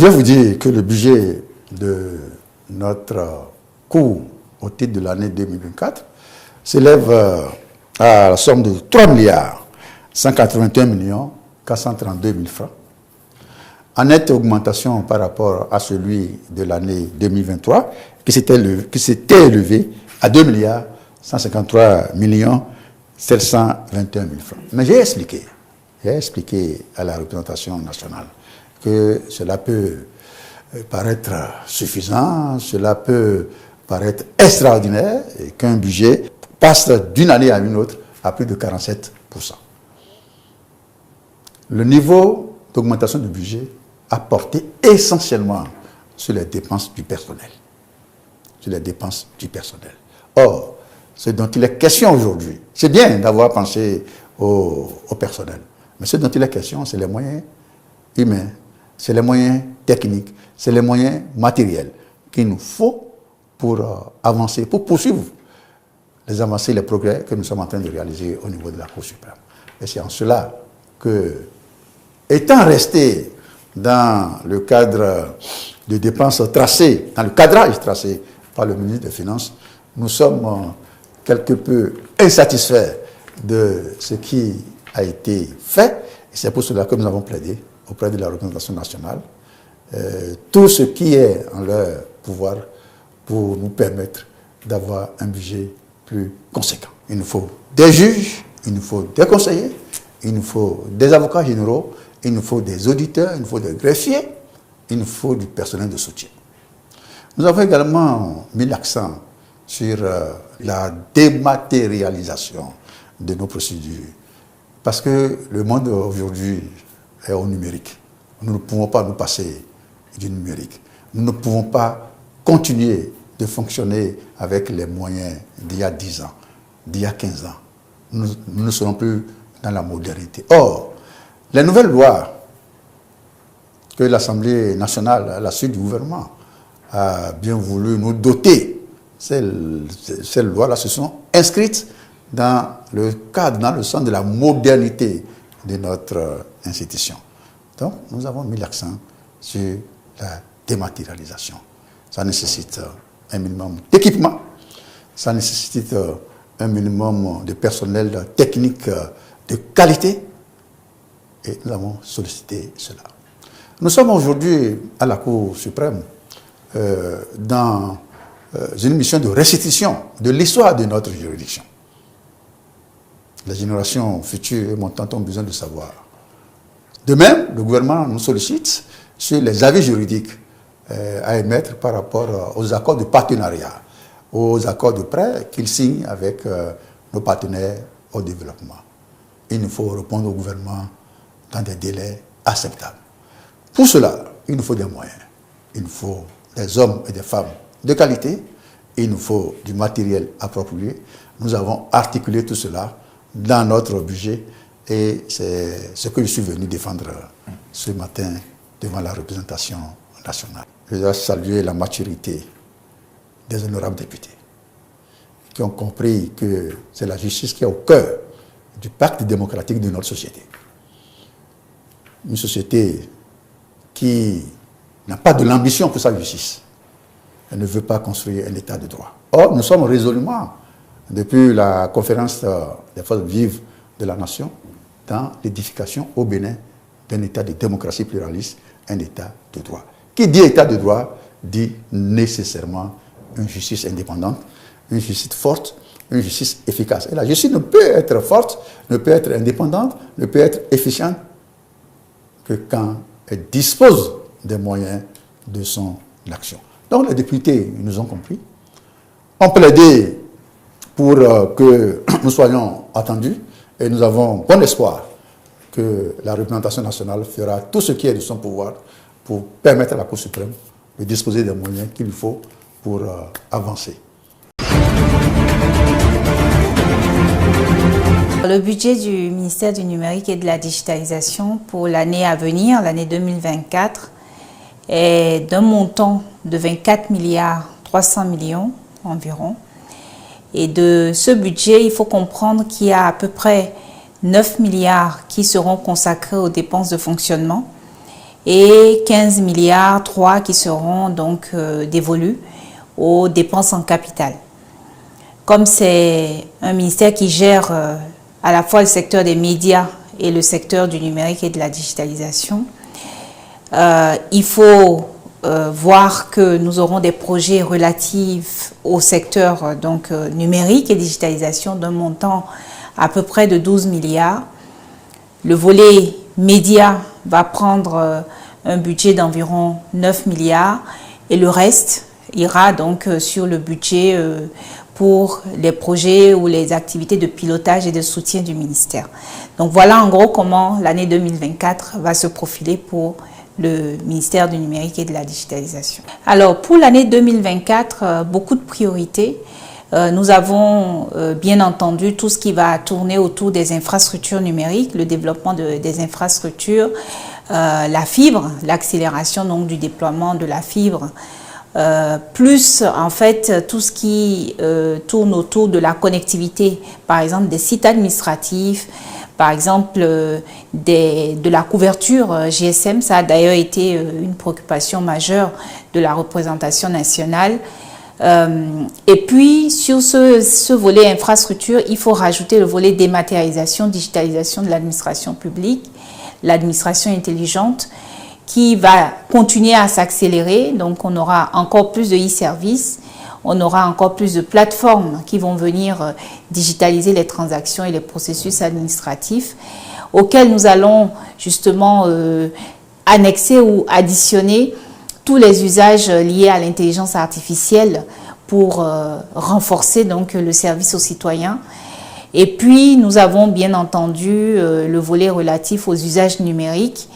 Je vais vous dire que le budget de notre cours au titre de l'année 2024 s'élève à la somme de 3 milliards 181 millions 432 000 francs, en nette augmentation par rapport à celui de l'année 2023, qui s'était élevé à 2 milliards 153 millions 721 000 francs. Mais j'ai expliqué à la représentation nationale que cela peut paraître suffisant, cela peut paraître extraordinaire, et qu'un budget passe d'une année à une autre à plus de 47%. Le niveau d'augmentation du budget a porté essentiellement sur les dépenses du personnel. Or, ce dont il est question aujourd'hui, c'est bien d'avoir pensé au personnel, mais ce dont il est question, c'est les moyens humains, c'est les moyens techniques, c'est les moyens matériels qu'il nous faut pour avancer, pour poursuivre les avancées, les progrès que nous sommes en train de réaliser au niveau de la Cour suprême. Et c'est en cela que, étant resté dans le cadre de dépenses tracées, dans le cadrage tracé par le ministre des Finances, nous sommes quelque peu insatisfaits de ce qui a été fait. Et c'est pour cela que nous avons plaidé auprès de la représentation nationale tout ce qui est en leur pouvoir pour nous permettre d'avoir un budget plus conséquent. Il nous faut des juges, il nous faut des conseillers, il nous faut des avocats généraux, il nous faut des auditeurs, il nous faut des greffiers, il nous faut du personnel de soutien. Nous avons également mis l'accent sur la dématérialisation de nos procédures. Parce que le monde aujourd'hui est au numérique. Nous ne pouvons pas nous passer du numérique. Nous ne pouvons pas continuer de fonctionner avec les moyens d'il y a 10 ans, d'il y a 15 ans. Nous ne serons plus dans la modernité. Or, les nouvelles lois que l'Assemblée nationale, à la suite du gouvernement, a bien voulu nous doter, ces lois-là se sont inscrites dans le cadre, dans le sens de la modernité de notre institution. Donc, nous avons mis l'accent sur la dématérialisation. Ça nécessite un minimum d'équipement, ça nécessite un minimum de personnel technique de qualité, et nous avons sollicité cela. Nous sommes aujourd'hui à la Cour suprême dans une mission de restitution de l'histoire de notre juridiction. Les générations futures et montantes ont besoin de savoir. De même, le gouvernement nous sollicite sur les avis juridiques à émettre par rapport aux accords de partenariat, aux accords de prêt qu'il signe avec nos partenaires au développement. Il nous faut répondre au gouvernement dans des délais acceptables. Pour cela, il nous faut des moyens. Il nous faut des hommes et des femmes de qualité. Il nous faut du matériel approprié. Nous avons articulé tout cela dans notre budget et c'est ce que je suis venu défendre ce matin devant la représentation nationale. Je dois saluer la maturité des honorables députés qui ont compris que c'est la justice qui est au cœur du pacte démocratique de notre société. Une société qui n'a pas de l'ambition pour sa justice. Elle ne veut pas construire un état de droit. Or, nous sommes résolument, depuis la conférence des forces vives de la nation, dans l'édification au Bénin d'un état de démocratie pluraliste, un état de droit. Qui dit état de droit, dit nécessairement une justice indépendante, une justice forte, une justice efficace. Et la justice ne peut être forte, ne peut être indépendante, ne peut être efficiente que quand elle dispose des moyens de son action. Donc les députés nous ont compris, ont plaidé pour que nous soyons attendus et nous avons bon espoir que la représentation nationale fera tout ce qui est de son pouvoir pour permettre à la Cour suprême de disposer des moyens qu'il faut pour avancer. Le budget du ministère du numérique et de la digitalisation pour l'année à venir, l'année 2024, est d'un montant de 24 milliards 300 millions environ. Et de ce budget, il faut comprendre qu'il y a à peu près 9 milliards qui seront consacrés aux dépenses de fonctionnement et 15 milliards 3 qui seront donc dévolus aux dépenses en capital. Comme c'est un ministère qui gère à la fois le secteur des médias et le secteur du numérique et de la digitalisation, il faut voir que nous aurons des projets relatifs au secteur donc, numérique et digitalisation d'un montant à peu près de 12 milliards. Le volet média va prendre un budget d'environ 9 milliards et le reste ira donc sur le budget pour les projets ou les activités de pilotage et de soutien du ministère. Donc voilà en gros comment l'année 2024 va se profiler pour le ministère du numérique et de la digitalisation. Alors pour l'année 2024, beaucoup de priorités. Nous avons bien entendu tout ce qui va tourner autour des infrastructures numériques, le développement des infrastructures, la fibre, l'accélération donc du déploiement de la fibre, plus en fait tout ce qui tourne autour de la connectivité, par exemple des sites administratifs, par exemple de la couverture GSM. Ça a d'ailleurs été une préoccupation majeure de la représentation nationale. Et puis sur ce volet infrastructure, il faut rajouter le volet dématérialisation, digitalisation de l'administration publique, l'administration intelligente, qui va continuer à s'accélérer. Donc on aura encore plus de e-services, on aura encore plus de plateformes qui vont venir digitaliser les transactions et les processus administratifs, auxquels nous allons justement annexer ou additionner tous les usages liés à l'intelligence artificielle pour renforcer donc le service aux citoyens. Et puis nous avons bien entendu le volet relatif aux usages numériques,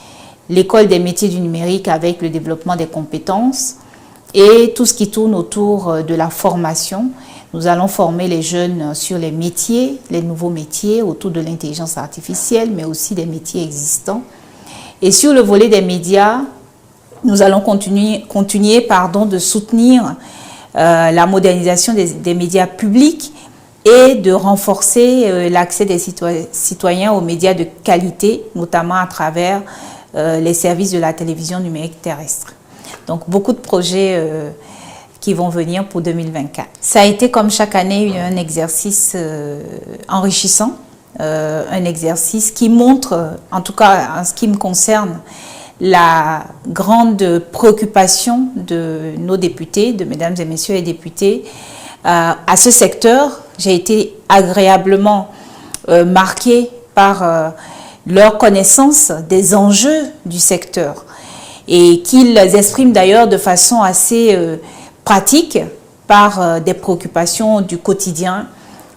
l'école des métiers du numérique avec le développement des compétences et tout ce qui tourne autour de la formation. Nous allons former les jeunes sur les métiers, les nouveaux métiers autour de l'intelligence artificielle, mais aussi des métiers existants. Et sur le volet des médias, nous allons continuer de soutenir la modernisation des médias publics et de renforcer l'accès des citoyens aux médias de qualité, notamment à travers les services de la télévision numérique terrestre. Donc beaucoup de projets qui vont venir pour 2024. Ça a été comme chaque année un exercice enrichissant, un exercice qui montre, en tout cas en ce qui me concerne, la grande préoccupation de nos députés, de mesdames et messieurs les députés, à ce secteur. J'ai été agréablement marquée par leur connaissance des enjeux du secteur et qu'ils expriment d'ailleurs de façon assez pratique par des préoccupations du quotidien,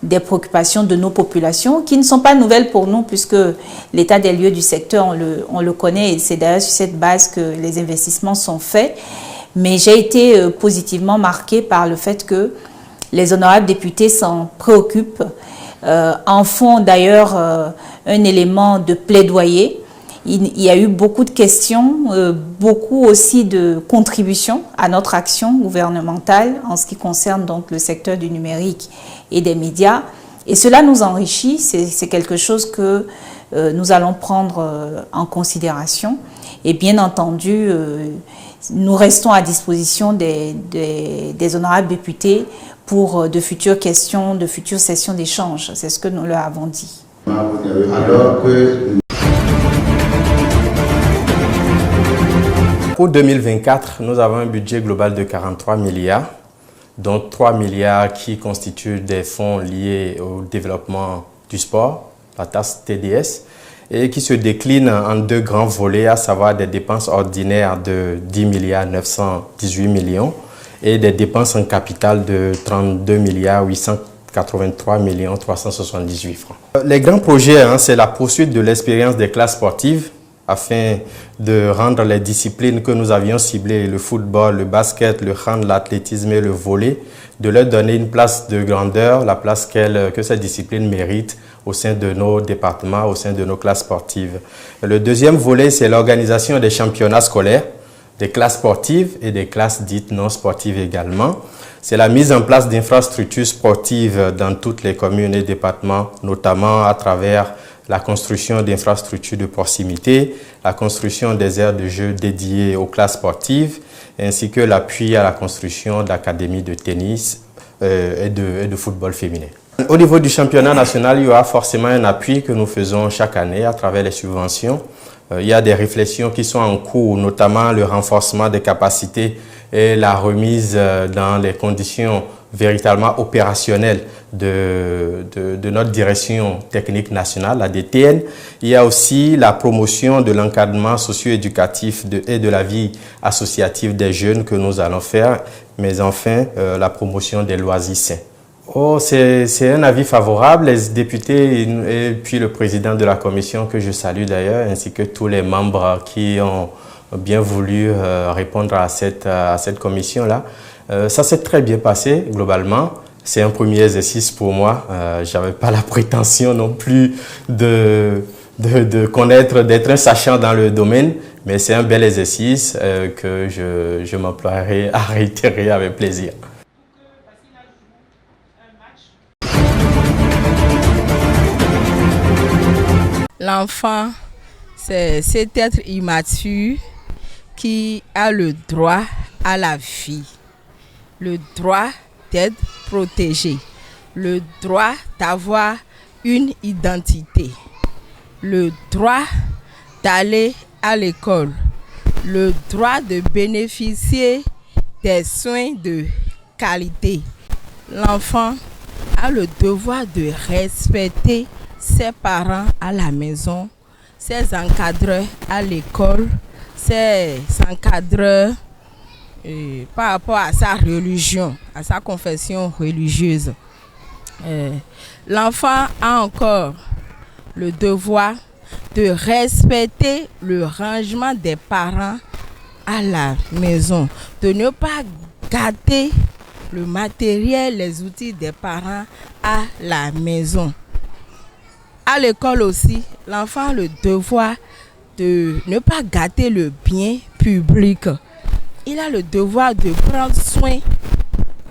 des préoccupations de nos populations qui ne sont pas nouvelles pour nous puisque l'état des lieux du secteur, on le connaît et c'est d'ailleurs sur cette base que les investissements sont faits. Mais j'ai été positivement marquée par le fait que les honorables députés s'en préoccupent, en font d'ailleurs un élément de plaidoyer. Il y a eu beaucoup de questions, beaucoup aussi de contributions à notre action gouvernementale en ce qui concerne donc le secteur du numérique et des médias. Et cela nous enrichit, c'est quelque chose que nous allons prendre en considération. Et bien entendu, nous restons à disposition des honorables députés pour de futures questions, de futures sessions d'échange. C'est ce que nous leur avons dit. Alors que pour 2024, nous avons un budget global de 43 milliards, dont 3 milliards qui constituent des fonds liés au développement du sport, la taxe TDS, et qui se déclinent en deux grands volets, à savoir des dépenses ordinaires de 10 milliards 918 millions et des dépenses en capital de 32 milliards 883 millions 378 francs. Les grands projets, c'est la poursuite de l'expérience des classes sportives afin de rendre les disciplines que nous avions ciblées, le football, le basket, le hand, l'athlétisme et le volley, de leur donner une place de grandeur, la place que ces disciplines méritent au sein de nos départements, au sein de nos classes sportives. Le deuxième volet, c'est l'organisation des championnats scolaires, des classes sportives et des classes dites non sportives également. C'est la mise en place d'infrastructures sportives dans toutes les communes et départements, notamment à travers la construction d'infrastructures de proximité, la construction des aires de jeu dédiées aux classes sportives, ainsi que l'appui à la construction d'académies de tennis et de football féminin. Au niveau du championnat national, il y aura forcément un appui que nous faisons chaque année à travers les subventions. Il y a des réflexions qui sont en cours, notamment le renforcement des capacités et la remise dans les conditions véritablement opérationnelles de notre direction technique nationale, la DTN. Il y a aussi la promotion de l'encadrement socio-éducatif et de la vie associative des jeunes que nous allons faire, mais enfin la promotion des loisirs sains. Oh, c'est un avis favorable. Les députés et puis le président de la commission, que je salue d'ailleurs, ainsi que tous les membres qui ont bien voulu répondre à cette commission-là. Ça s'est très bien passé globalement. C'est un premier exercice pour moi. Je n'avais pas la prétention non plus de connaître, d'être un sachant dans le domaine, mais c'est un bel exercice que je m'emploierai à réitérer avec plaisir. L'enfant, c'est cet être immature qui a le droit à la vie, le droit d'être protégé, le droit d'avoir une identité, le droit d'aller à l'école, le droit de bénéficier des soins de qualité. L'enfant a le devoir de respecter ses parents à la maison, ses encadreurs à l'école, ses encadreurs par rapport à sa religion, à sa confession religieuse. L'enfant a encore le devoir de respecter le rangement des parents à la maison, de ne pas gâter le matériel, les outils des parents à la maison. À l'école aussi, l'enfant a le devoir de ne pas gâter le bien public. Il a le devoir de prendre soin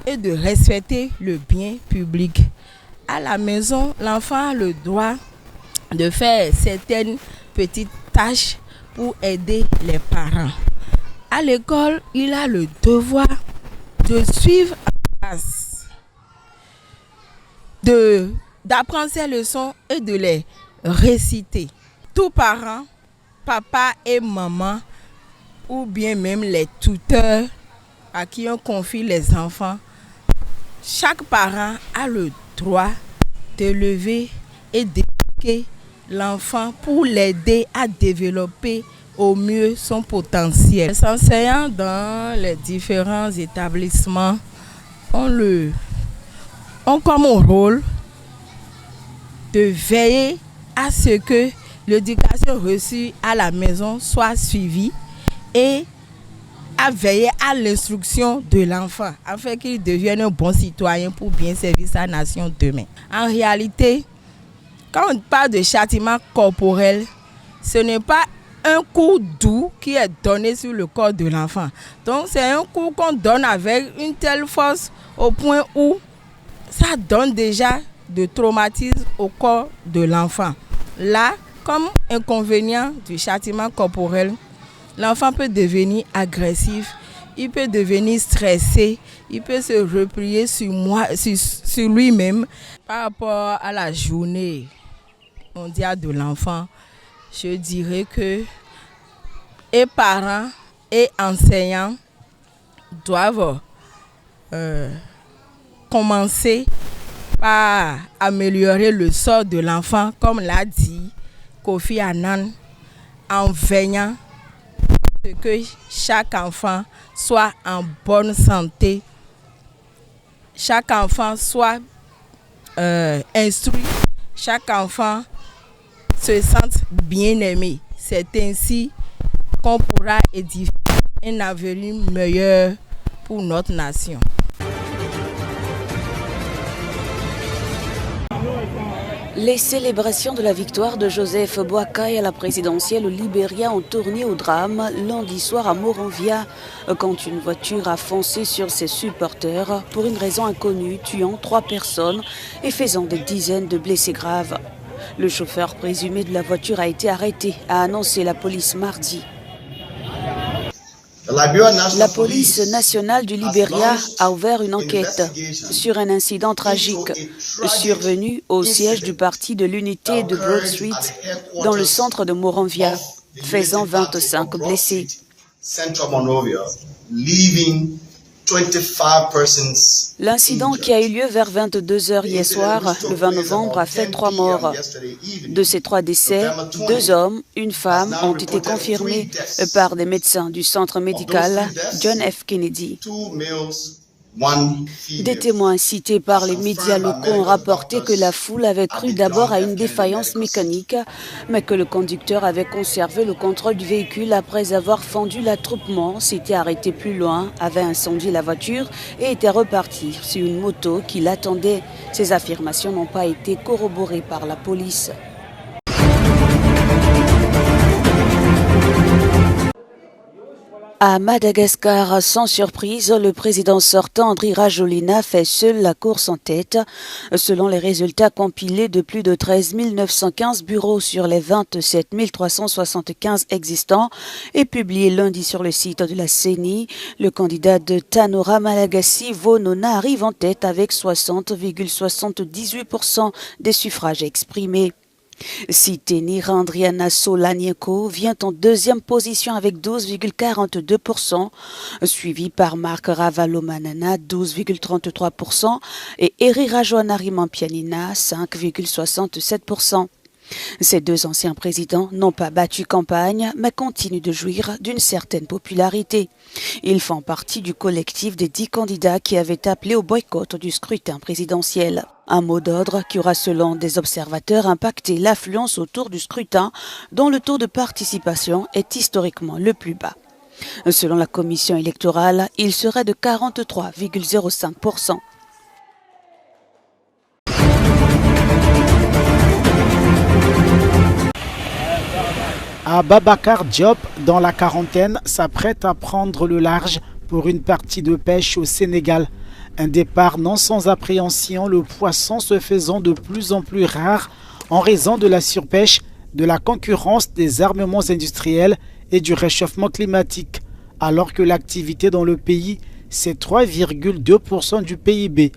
et de respecter le bien public. À la maison, l'enfant a le droit de faire certaines petites tâches pour aider les parents. À l'école, il a le devoir de suivre en classe, d'apprendre ses leçons et de les réciter. Tous parents, papa et maman, ou bien même les tuteurs à qui on confie les enfants, chaque parent a le droit d'élever et d'éduquer l'enfant pour l'aider à développer au mieux son potentiel. Les enseignants dans les différents établissements ont comme rôle de veiller à ce que l'éducation reçue à la maison soit suivie et à veiller à l'instruction de l'enfant afin qu'il devienne un bon citoyen pour bien servir sa nation demain. En réalité, quand on parle de châtiment corporel, ce n'est pas un coup doux qui est donné sur le corps de l'enfant. Donc c'est un coup qu'on donne avec une telle force au point où ça donne déjà de traumatisme au corps de l'enfant. Là, comme inconvénient du châtiment corporel, l'enfant peut devenir agressif, il peut devenir stressé, il peut se replier sur lui-même. Par rapport à la journée mondiale de l'enfant, je dirais que et parents et enseignants doivent commencer par améliorer le sort de l'enfant, comme l'a dit Kofi Annan, en veillant à ce que chaque enfant soit en bonne santé, chaque enfant soit instruit, chaque enfant se sente bien aimé. C'est ainsi qu'on pourra édifier un avenir meilleur pour notre nation. Les célébrations de la victoire de Joseph Boakai à la présidentielle au Libéria ont tourné au drame lundi soir à Moronvia quand une voiture a foncé sur ses supporters pour une raison inconnue, tuant 3 personnes et faisant des dizaines de blessés graves. Le chauffeur présumé de la voiture a été arrêté, a annoncé la police mardi. La police nationale du Libéria a ouvert une enquête sur un incident tragique survenu au siège du parti de l'unité de Broad Street dans le centre de Moronvia, faisant 25 blessés. L'incident qui a eu lieu vers 22 h hier soir, le 20 novembre, a fait 3 morts. De ces 3 décès, 2 hommes, une femme ont été confirmés par des médecins du centre médical John F. Kennedy. Des témoins cités par les médias locaux ont rapporté que la foule avait cru d'abord à une défaillance mécanique, mais que le conducteur avait conservé le contrôle du véhicule après avoir fendu l'attroupement, s'était arrêté plus loin, avait incendié la voiture et était reparti sur une moto qui l'attendait. Ces affirmations n'ont pas été corroborées par la police. À Madagascar, sans surprise, le président sortant Andry Rajoelina fait seul la course en tête. Selon les résultats compilés de plus de 13 915 bureaux sur les 27 375 existants et publiés lundi sur le site de la CENI, le candidat de Tanora Malagasy Vonona arrive en tête avec 60,78% des suffrages exprimés. Siteni Randriana Solanieko vient en deuxième position avec 12,42%, suivi par Marc Ravalomanana 12,33% et Eri Rajoelina 5,67%. Ces 2 anciens présidents n'ont pas battu campagne, mais continuent de jouir d'une certaine popularité. Ils font partie du collectif des 10 candidats qui avaient appelé au boycott du scrutin présidentiel. Un mot d'ordre qui aura, selon des observateurs, impacté l'affluence autour du scrutin, dont le taux de participation est historiquement le plus bas. Selon la commission électorale, il serait de 43,05%. Ababakar Diop, dans la quarantaine, s'apprête à prendre le large pour une partie de pêche au Sénégal. Un départ non sans appréhension, le poisson se faisant de plus en plus rare en raison de la surpêche, de la concurrence des armements industriels et du réchauffement climatique, alors que l'activité dans le pays, c'est 3,2% du PIB.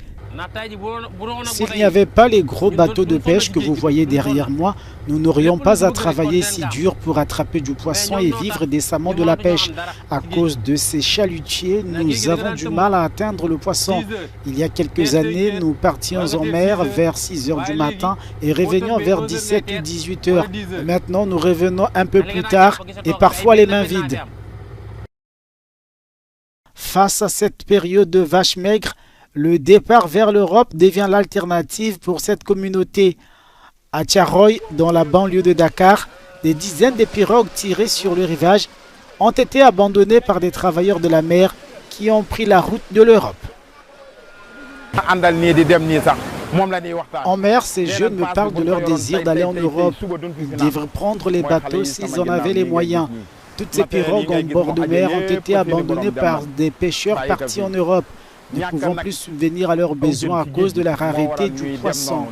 S'il n'y avait pas les gros bateaux de pêche que vous voyez derrière moi, nous n'aurions pas à travailler si dur pour attraper du poisson et vivre décemment de la pêche. À cause de ces chalutiers, nous avons du mal à atteindre le poisson. Il y a quelques années, nous partions en mer vers 6 h du matin et revenions vers 17 ou 18 h. Maintenant, nous revenons un peu plus tard et parfois les mains vides. Face à cette période de vaches maigres, le départ vers l'Europe devient l'alternative pour cette communauté. À Thiaroye, dans la banlieue de Dakar, des dizaines de pirogues tirées sur le rivage ont été abandonnées par des travailleurs de la mer qui ont pris la route de l'Europe. En mer, ces jeunes me parlent de leur désir d'aller en Europe. Ils devraient prendre les bateaux s'ils en avaient les moyens. Toutes ces pirogues en bord de mer ont été abandonnées par des pêcheurs partis en Europe. Ne pouvons plus subvenir à leurs besoins à cause de la rareté du poisson.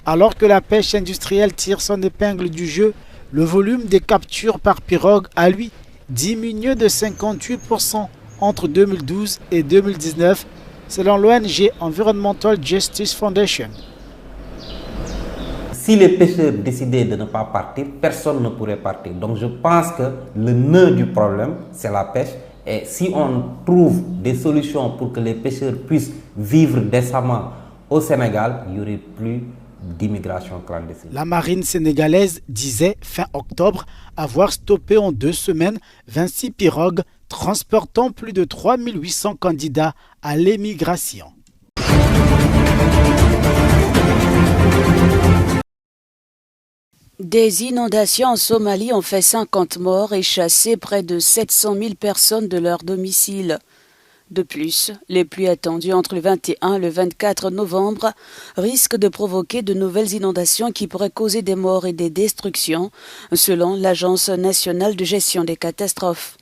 Alors que la pêche industrielle tire son épingle du jeu, le volume des captures par pirogue a, lui, diminué de 58% entre 2012 et 2019, selon l'ONG Environmental Justice Foundation. Si les pêcheurs décidaient de ne pas partir, personne ne pourrait partir. Donc je pense que le nœud du problème, c'est la pêche. Et si on trouve des solutions pour que les pêcheurs puissent vivre décemment au Sénégal, il n'y aurait plus d'immigration clandestine. La marine sénégalaise disait fin octobre avoir stoppé en 2 semaines 26 pirogues transportant plus de 3800 candidats à l'émigration. Des inondations en Somalie ont fait 50 morts et chassé près de 700 000 personnes de leur domicile. De plus, les pluies attendues entre le 21 et le 24 novembre risquent de provoquer de nouvelles inondations qui pourraient causer des morts et des destructions, selon l'Agence nationale de gestion des catastrophes.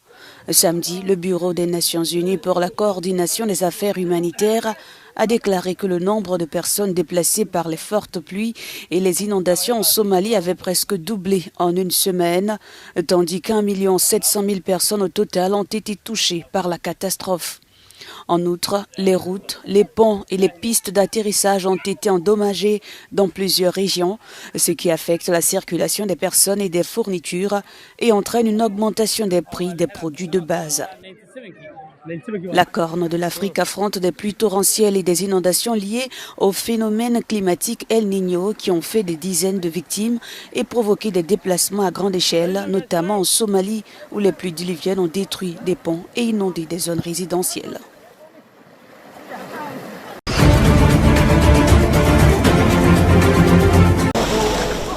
Samedi, le Bureau des Nations Unies pour la coordination des affaires humanitaires a déclaré que le nombre de personnes déplacées par les fortes pluies et les inondations en Somalie avait presque doublé en une semaine, tandis qu'1 700 000 personnes au total ont été touchées par la catastrophe. En outre, les routes, les ponts et les pistes d'atterrissage ont été endommagées dans plusieurs régions, ce qui affecte la circulation des personnes et des fournitures et entraîne une augmentation des prix des produits de base. La Corne de l'Afrique affronte des pluies torrentielles et des inondations liées au phénomène climatique El Niño qui ont fait des dizaines de victimes et provoqué des déplacements à grande échelle, notamment en Somalie où les pluies diluviennes ont détruit des ponts et inondé des zones résidentielles.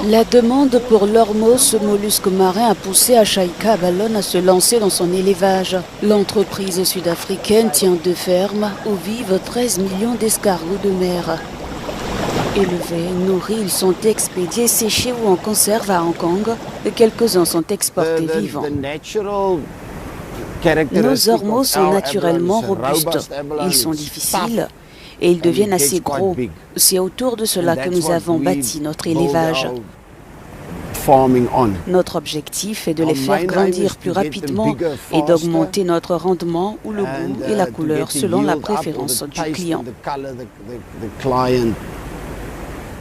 La demande pour l'ormo, ce mollusque marin, a poussé Achaïka Abalone à se lancer dans son élevage. L'entreprise sud-africaine tient 2 fermes où vivent 13 millions d'escargots de mer. Élevés, nourris, ils sont expédiés, séchés ou en conserve à Hong Kong. Quelques-uns sont exportés vivants. Nos ormeaux sont naturellement robustes. Ils sont difficiles et ils deviennent assez gros. C'est autour de cela que nous avons bâti notre élevage. Notre objectif est de les faire grandir plus rapidement et d'augmenter notre rendement ou le goût et la couleur selon la préférence du client.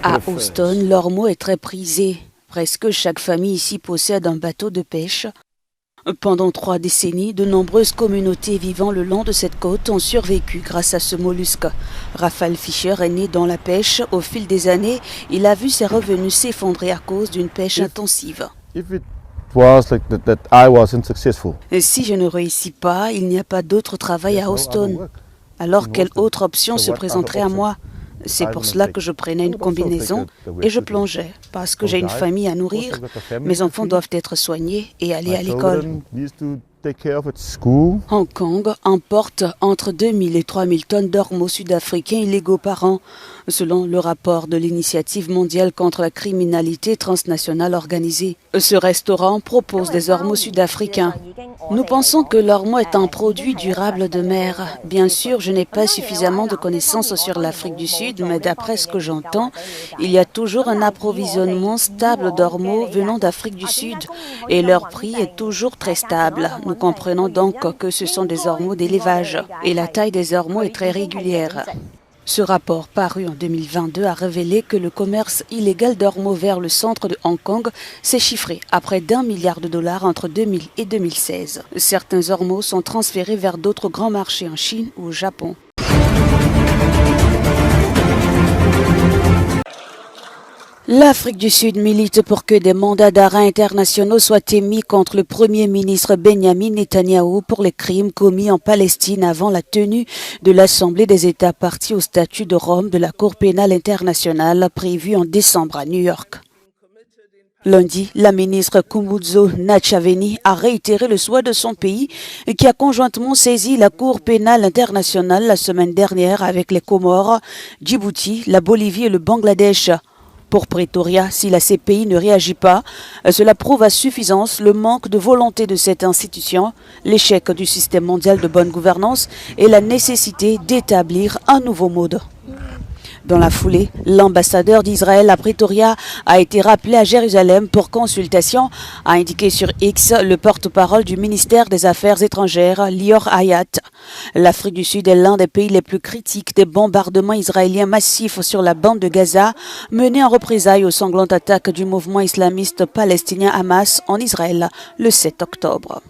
À Houston, l'ormeau est très prisé. Presque chaque famille ici possède un bateau de pêche. Pendant 3 décennies, de nombreuses communautés vivant le long de cette côte ont survécu grâce à ce mollusque. Raphaël Fischer est né dans la pêche. Au fil des années, il a vu ses revenus s'effondrer à cause d'une pêche intensive. Et si je ne réussis pas, il n'y a pas d'autre travail à Houston. Alors quelle autre option se présenterait à moi ? C'est pour cela que je prenais une combinaison et je plongeais, parce que j'ai une famille à nourrir. Mes enfants doivent être soignés et aller à l'école. Hong Kong importe entre 2000 et 3000 tonnes d'ormeaux sud-africains illégaux par an, selon le rapport de l'Initiative mondiale contre la criminalité transnationale organisée. Ce restaurant propose des ormeaux sud-africains. Nous pensons que l'ormeau est un produit durable de mer. Bien sûr, je n'ai pas suffisamment de connaissances sur l'Afrique du Sud, mais d'après ce que j'entends, il y a toujours un approvisionnement stable d'ormeaux venant d'Afrique du Sud et leur prix est toujours très stable. Nous comprenons donc que ce sont des ormeaux d'élevage et la taille des ormeaux est très régulière. Ce rapport paru en 2022 a révélé que le commerce illégal d'ormeaux vers le centre de Hong Kong s'est chiffré à près d'$1 milliard entre 2000 et 2016. Certains ormeaux sont transférés vers d'autres grands marchés en Chine ou au Japon. L'Afrique du Sud milite pour que des mandats d'arrêt internationaux soient émis contre le Premier ministre Benjamin Netanyahou pour les crimes commis en Palestine avant la tenue de l'Assemblée des États partis au statut de Rome de la Cour pénale internationale prévue en décembre à New York. Lundi, la ministre Kumuzo Nachaveni a réitéré le souhait de son pays qui a conjointement saisi la Cour pénale internationale la semaine dernière avec les Comores, Djibouti, la Bolivie et le Bangladesh. Pour Pretoria, si la CPI ne réagit pas, cela prouve à suffisance le manque de volonté de cette institution, l'échec du système mondial de bonne gouvernance et la nécessité d'établir un nouveau mode. Dans la foulée, l'ambassadeur d'Israël à Pretoria a été rappelé à Jérusalem pour consultation, a indiqué sur X le porte-parole du ministère des Affaires étrangères, Lior Hayat. L'Afrique du Sud est l'un des pays les plus critiques des bombardements israéliens massifs sur la bande de Gaza, menés en représailles aux sanglantes attaques du mouvement islamiste palestinien Hamas en Israël le 7 octobre.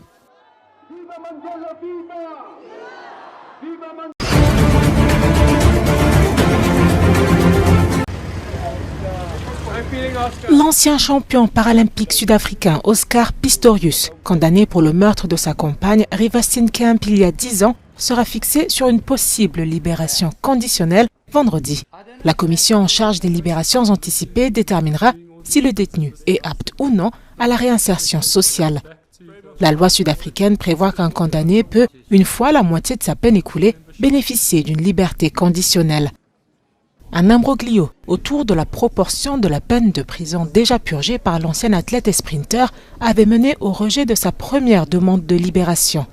L'ancien champion paralympique sud-africain Oscar Pistorius, condamné pour le meurtre de sa compagne Riva Steenkamp il y a 10 ans, sera fixé sur une possible libération conditionnelle vendredi. La commission en charge des libérations anticipées déterminera si le détenu est apte ou non à la réinsertion sociale. La loi sud-africaine prévoit qu'un condamné peut, une fois la moitié de sa peine écoulée, bénéficier d'une liberté conditionnelle. Un imbroglio autour de la proportion de la peine de prison déjà purgée par l'ancien athlète et sprinter avait mené au rejet de sa première demande de libération.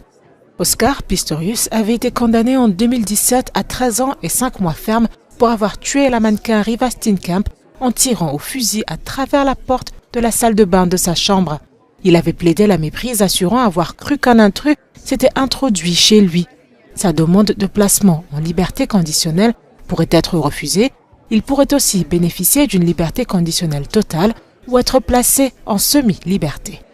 Oscar Pistorius avait été condamné en 2017 à 13 ans et 5 mois ferme pour avoir tué la mannequin Reeva Steenkamp en tirant au fusil à travers la porte de la salle de bain de sa chambre. Il avait plaidé la méprise, assurant avoir cru qu'un intrus s'était introduit chez lui. Sa demande de placement en liberté conditionnelle pourrait être refusée. Il pourrait aussi bénéficier d'une liberté conditionnelle totale ou être placé en semi-liberté.